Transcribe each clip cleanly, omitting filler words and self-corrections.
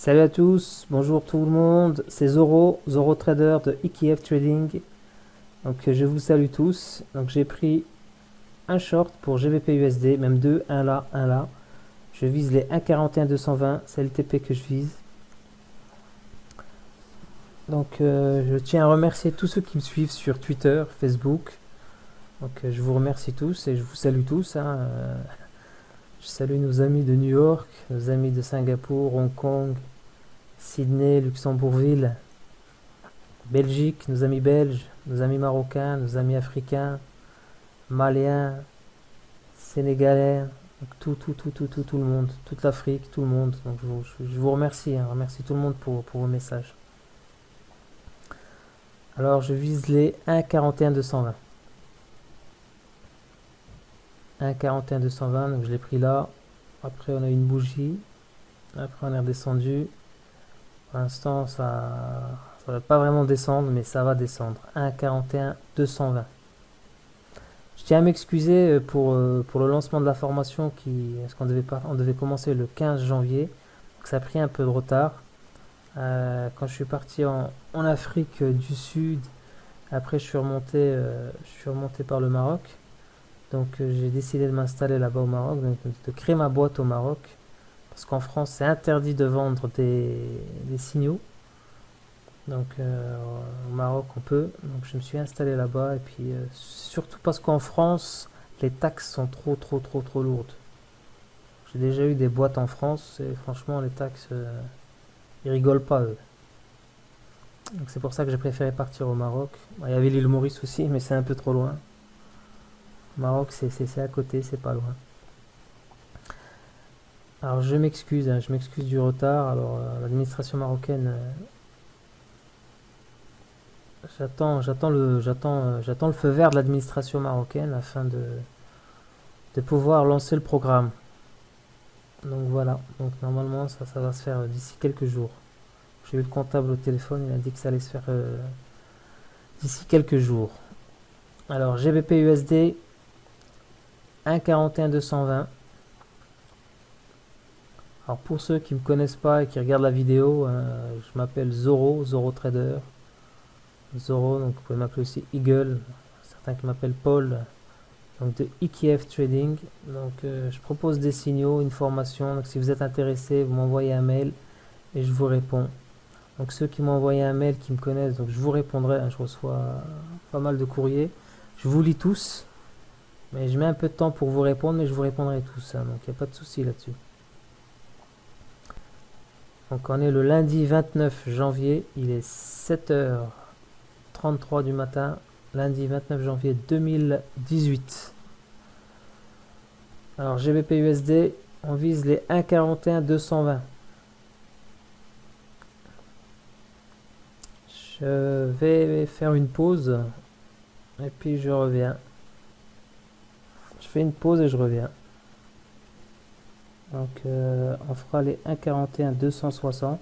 Salut à tous, bonjour tout le monde, c'est Zoro, Zoro Trader de IKF Trading. Je vous salue tous. Donc j'ai pris un short pour GBP USD, même deux, un là, un là. Je vise les 1,41,220, c'est le TP que je vise. Je tiens à remercier tous ceux qui me suivent sur Twitter, Facebook. Je vous remercie tous et je vous salue tous, hein. Je salue nos amis de New York, nos amis de Singapour, Hong Kong, Sydney, Luxembourgville, Belgique, nos amis belges, nos amis marocains, nos amis africains, maliens, sénégalais, donc tout le monde, toute l'Afrique, tout le monde. Je vous remercie, hein, remercie tout le monde pour vos messages. Alors je vise les 1,41,220. 1,41,220, donc je l'ai pris là. Après on a une bougie. Après on est redescendu. Pour l'instant ça va pas vraiment descendre, mais ça va descendre. 1,41,220. Je tiens à m'excuser pour le lancement de la formation parce qu'on devait pas, on devait commencer le 15 janvier. Donc ça a pris un peu de retard. Quand je suis parti en Afrique du Sud, après je suis remonté par le Maroc. J'ai décidé de m'installer là-bas au Maroc, donc de créer ma boîte au Maroc. Parce qu'en France c'est interdit de vendre des signaux. Au Maroc on peut. Donc je me suis installé là-bas et puis surtout parce qu'en France les taxes sont trop lourdes. J'ai déjà eu des boîtes en France et franchement les taxes ils rigolent pas eux. Donc c'est pour ça que j'ai préféré partir au Maroc. Bon, il y avait l'île Maurice aussi mais c'est un peu trop loin. Le Maroc c'est à côté, c'est pas loin. Alors je m'excuse, hein, je m'excuse du retard. L'administration marocaine, j'attends le feu vert de l'administration marocaine afin de pouvoir lancer le programme. Donc voilà, donc normalement ça va se faire d'ici quelques jours. J'ai eu le comptable au téléphone, il a dit que ça allait se faire d'ici quelques jours. Alors GBP USD 1,41,220. Alors pour ceux qui ne me connaissent pas et qui regardent la vidéo, je m'appelle Zoro, Zoro Trader. Zoro, donc vous pouvez m'appeler aussi Eagle, certains qui m'appellent Paul, donc de IKF Trading. Je propose des signaux, une formation. Donc si vous êtes intéressé, vous m'envoyez un mail et je vous réponds. Donc ceux qui m'ont envoyé un mail, qui me connaissent, donc je vous répondrai, hein, je reçois pas mal de courriers. Je vous lis tous, mais je mets un peu de temps pour vous répondre, mais je vous répondrai tous, hein, donc il n'y a pas de souci là-dessus. Donc on est le lundi 29 janvier, il est 7h33 du matin, lundi 29 janvier 2018. Alors GBP USD, on vise les 1,41,220. Je vais faire une pause et puis je reviens. Je fais une pause et je reviens. On fera les 1,41,260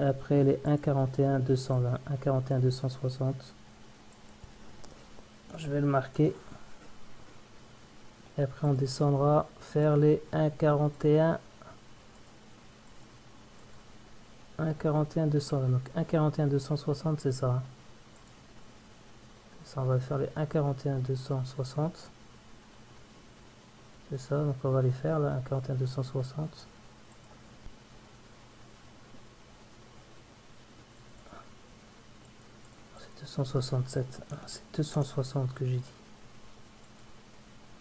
et après les 1,41,220. 1,41,260. Je vais le marquer. Et après on descendra faire les 1,41. 1,41,220. Donc 1,41,260 c'est ça. Ça on va faire les 1,41,260. C'est ça, donc on va les faire là, 1,41,260. C'est 267. C'est 260 que j'ai dit.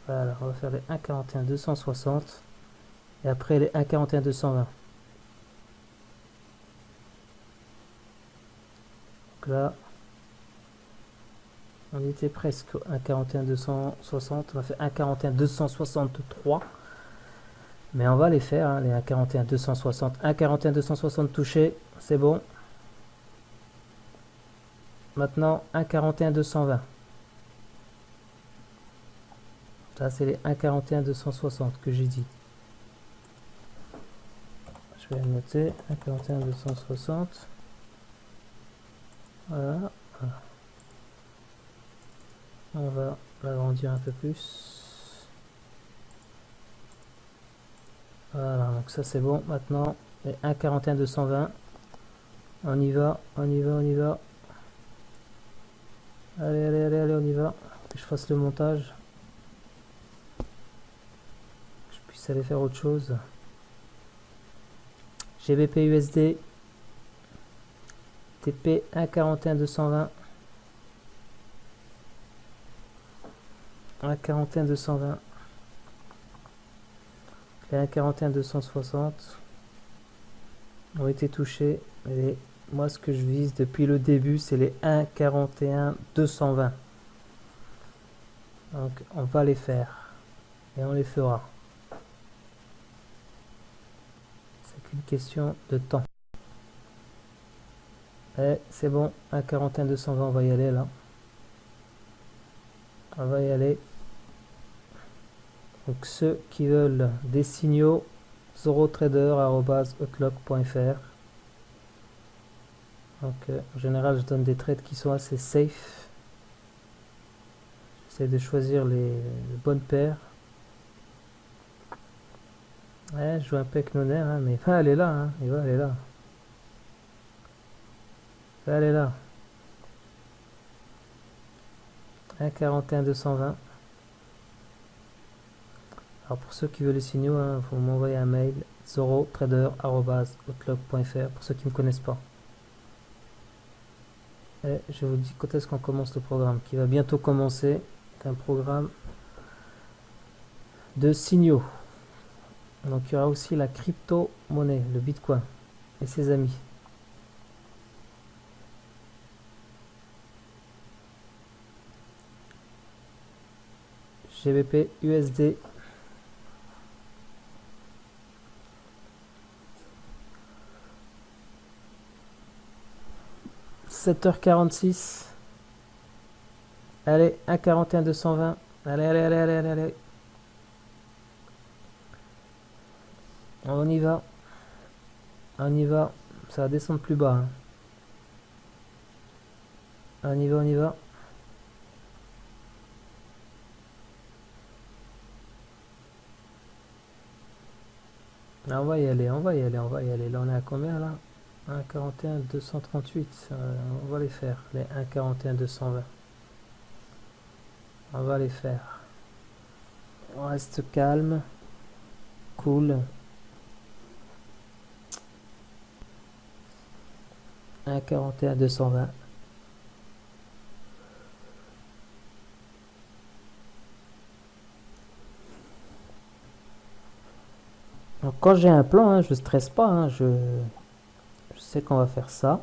Voilà, on va faire les 1,41,260 et après les 1,41,220. Donc là, on était presque au 1,41,260. On a fait 1,41,263. Mais on va les faire, hein, les 1,41,260. 1,41,260 touchés, c'est bon. Maintenant, 1,41,220. Ça, c'est les 1,41,260 que j'ai dit. Je vais le noter. 1,41,260. Voilà. On va l'agrandir un peu plus. Voilà, donc ça c'est bon. Maintenant, Les 1,41,220. On y va, on y va, on y va. Allez, allez, allez, allez, on y va. Que je fasse le montage. Que je puisse aller faire autre chose. GBP USD. TP 1,41,220. 1,41,220. Les 1,41,260 ont été touchés. Et moi, ce que je vise depuis le début, c'est les 1,41,220. Donc, on va les faire. Et on les fera. C'est qu'une question de temps. Et c'est bon, 1,41,220, on va y aller là. On va y aller. Donc, ceux qui veulent des signaux, zorotrader@outlook.fr. Donc, en général, je donne des trades qui sont assez safe. J'essaie de choisir les bonnes paires. Ouais, je joue un peu avec nos nerfs, hein, mais il va aller là, hein, il va aller là. Il va aller là. 1,41,220. Alors pour ceux qui veulent les signaux, il faut m'envoyer un mail zorotrader@outlook.fr pour ceux qui ne me connaissent pas. Et je vous dis quand est-ce qu'on commence le programme, qui va bientôt commencer. C'est un programme de signaux. Donc il y aura aussi la crypto-monnaie, le Bitcoin et ses amis. GBP USD. « 7h46. Allez, 1,41,220. Allez, allez, allez, allez, allez, allez. On y va. On y va. Ça va descendre plus bas, hein. On y va, on y va. Ah, on va y aller, on va y aller, on va y aller. Là, on est à combien là? 1,41,238. On va les faire, les 1,41,220. On va les faire. On reste calme. Cool. 1,41,220. Donc quand j'ai un plan, hein, je stresse pas, hein, je sais qu'on va faire ça.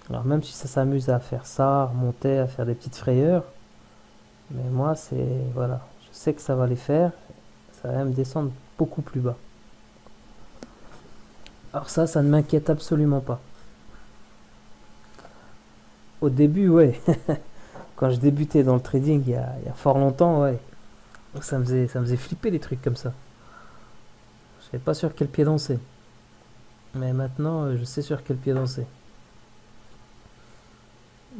Alors même si ça s'amuse à faire ça, à remonter, à faire des petites frayeurs, mais moi c'est voilà, je sais que ça va les faire, ça va me descendre beaucoup plus bas. Alors ça ne m'inquiète absolument pas. Au début, ouais, quand je débutais dans le trading il y a fort longtemps, ouais, ça me faisait flipper les trucs comme ça. Je savais pas sur quel pied danser. Mais maintenant, je sais sur quel pied danser.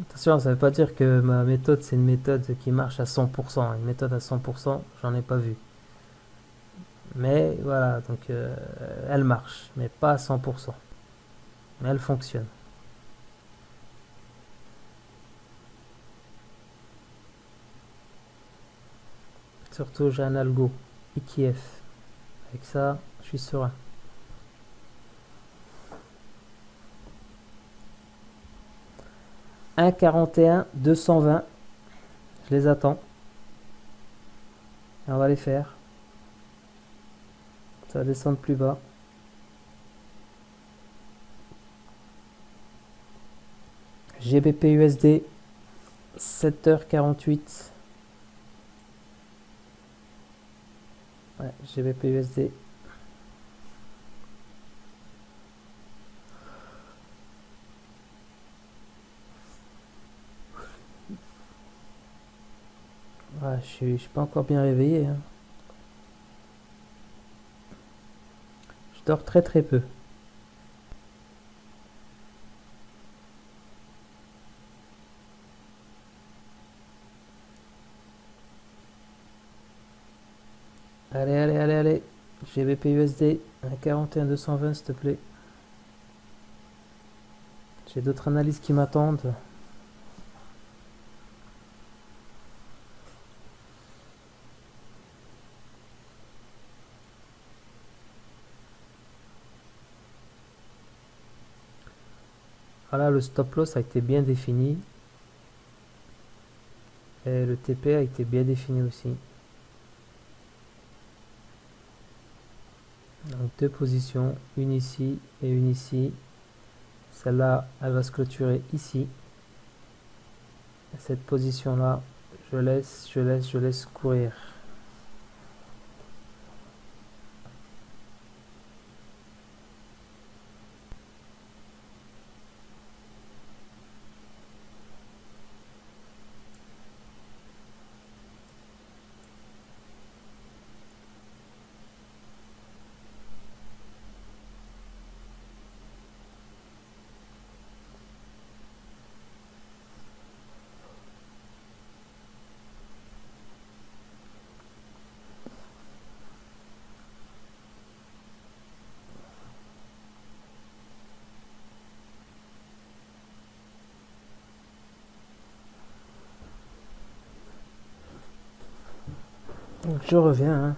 Attention, ça veut pas dire que ma méthode, c'est une méthode qui marche à 100%. Une méthode à 100%, j'en ai pas vu. Mais voilà, donc elle marche, mais pas à 100%. Mais elle fonctionne. Surtout, j'ai un algo, ETF. Avec ça, je suis serein. 1,41,220. Je les attends. Et on va les faire. Ça va descendre plus bas. GBP USD 7h48. Ouais, GBP USD. Ouais, je suis pas encore bien réveillé, hein. Je dors très très peu. Allez, allez, allez, allez. GBP USD Un 41-220 s'il te plaît. J'ai d'autres analyses qui m'attendent. Voilà, le stop loss a été bien défini. Et le TP a été bien défini aussi. Donc deux positions, une ici et une ici. Celle-là, elle va se clôturer ici. Cette position-là, je laisse courir. Donc je reviens, hein.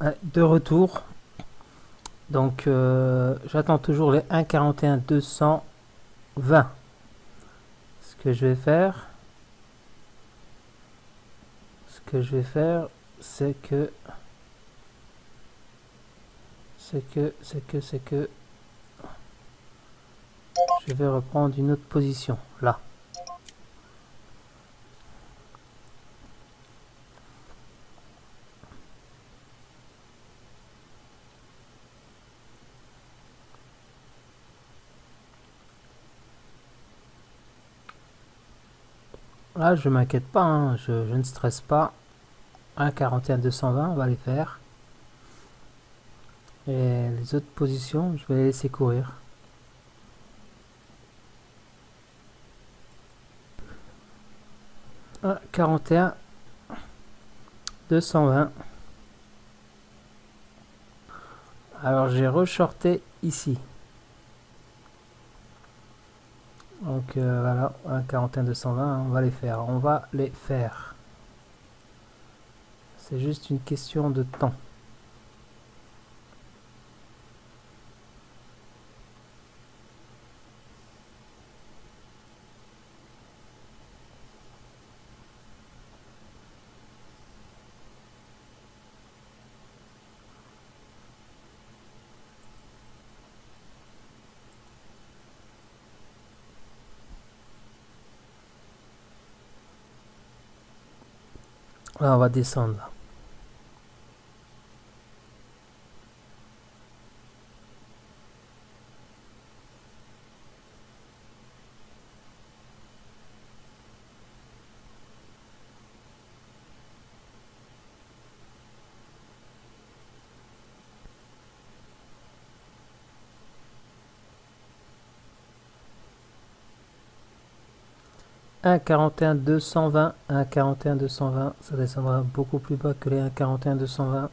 De retour. Donc j'attends toujours les 1,41 220. Ce que je vais faire, c'est que je vais reprendre une autre position là. Là, je m'inquiète pas, hein, je ne stresse pas. 1,41 220, on va les faire. Et les autres positions, je vais les laisser courir. 1,41 220. Alors j'ai reshorté ici. Donc voilà, 1,41 220, on va les faire. On va les faire. C'est juste une question de temps. Là, on va descendre. Là. 1,41 220, 1,41 220, ça descendra beaucoup plus bas que les 1,41 220.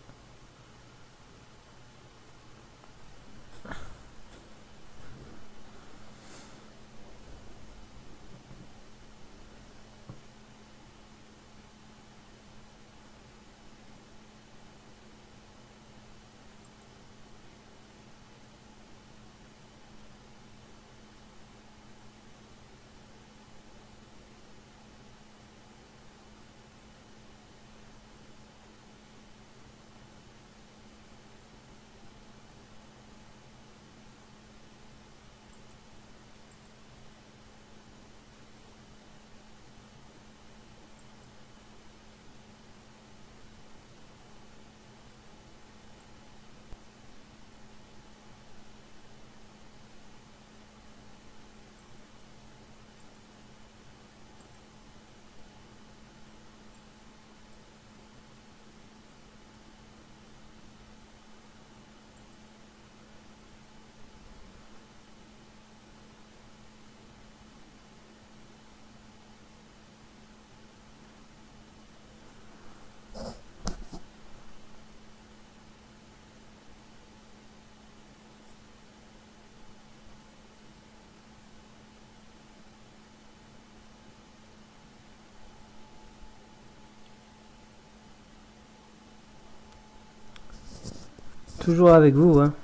Toujours avec vous, hein.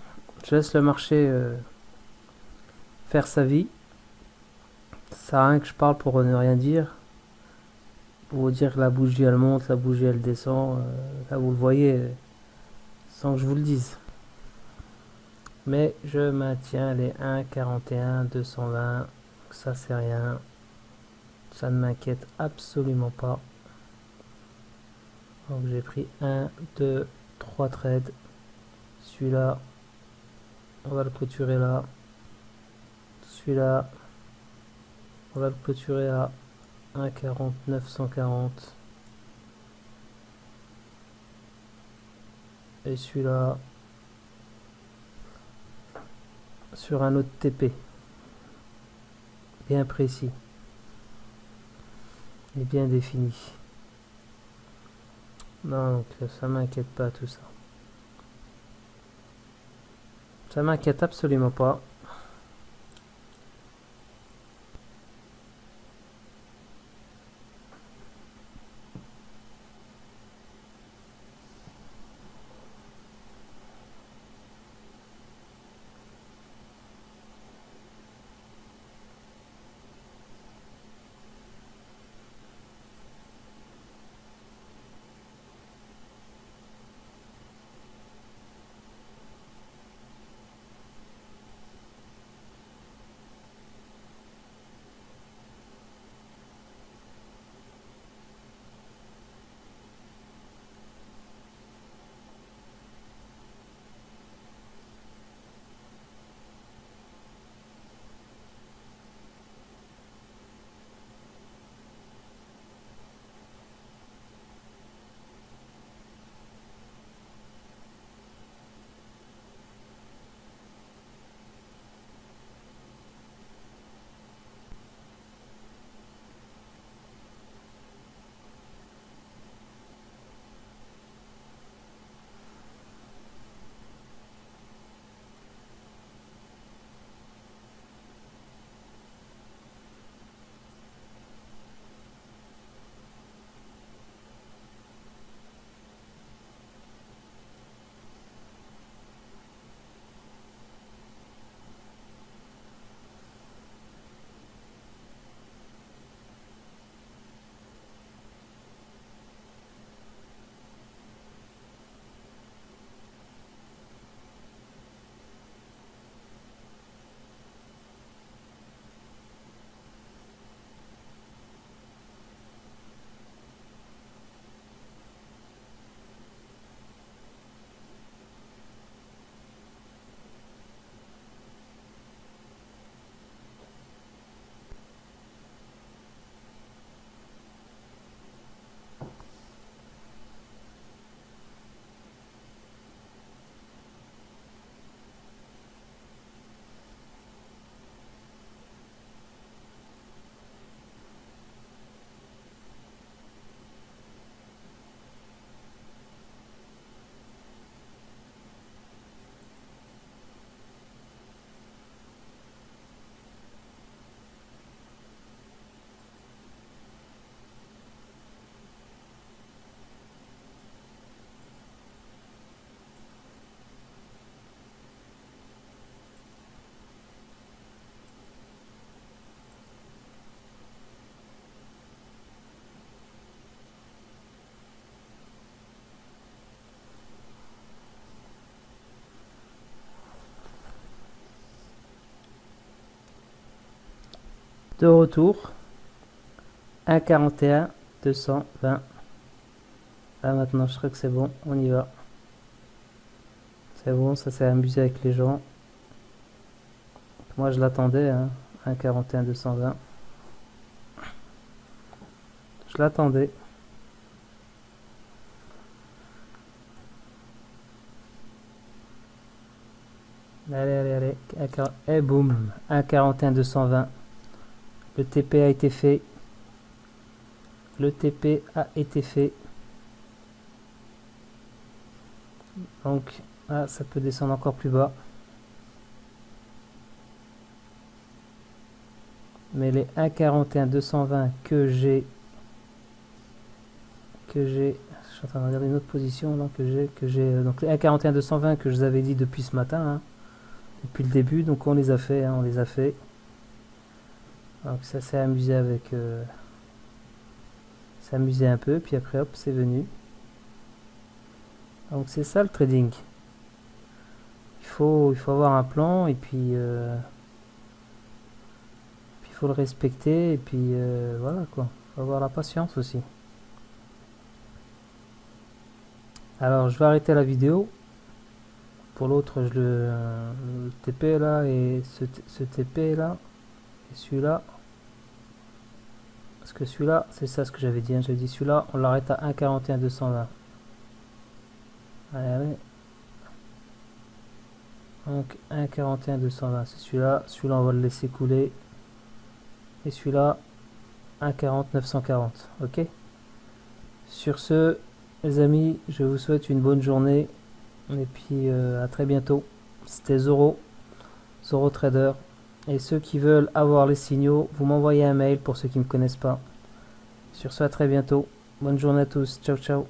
Je laisse le marché faire sa vie. Ça sert à rien que je parle pour ne rien dire. Pour vous dire que la bougie elle monte, la bougie elle descend. Là vous le voyez sans que je vous le dise. Mais je maintiens les 1,41 220. Ça c'est rien. Ça ne m'inquiète absolument pas. Donc j'ai pris 1, 2, 3 trades. Celui-là, on va le clôturer là. Celui-là, on va le clôturer à 1,49 140. Et celui-là, sur un autre TP. Bien précis. Et bien défini. Donc ça m'inquiète pas tout ça. Ça m'inquiète absolument pas. De retour. 1,41 220. Là maintenant je crois que c'est bon, on y va. C'est bon, ça s'est amusé avec les gens. Moi je l'attendais, hein. 1,41 220. Je l'attendais. Allez, allez, allez. Et boum. 1,41 220. Le TP a été fait. Le TP a été fait. Donc, ah, ça peut descendre encore plus bas. Mais les 1,41 220 que j'ai, je suis en train de regarder une autre position là que j'ai, donc les 1,41 220 que je vous avais dit depuis ce matin, hein, depuis le début, donc on les a fait, hein, on les a fait. Donc ça s'est amusé avec, s'amuser un peu, puis après hop, c'est venu. Donc c'est ça le trading. Il faut avoir un plan et puis il faut le respecter et puis voilà quoi. Il faut avoir la patience aussi. Alors je vais arrêter la vidéo. Pour l'autre, le TP là et ce TP là et celui-là. Parce que celui-là, c'est ça ce que j'avais dit. Hein. J'avais dit celui-là, on l'arrête à 1,41 220. Allez, allez. Donc 1,41 220, c'est celui-là. Celui-là, on va le laisser couler. Et celui-là, 1,40 940. Ok. Sur ce, les amis, je vous souhaite une bonne journée. Et puis à très bientôt. C'était Zoro, Zoro Trader. Et ceux qui veulent avoir les signaux, vous m'envoyez un mail pour ceux qui ne me connaissent pas. Sur ce, à très bientôt. Bonne journée à tous. Ciao, ciao.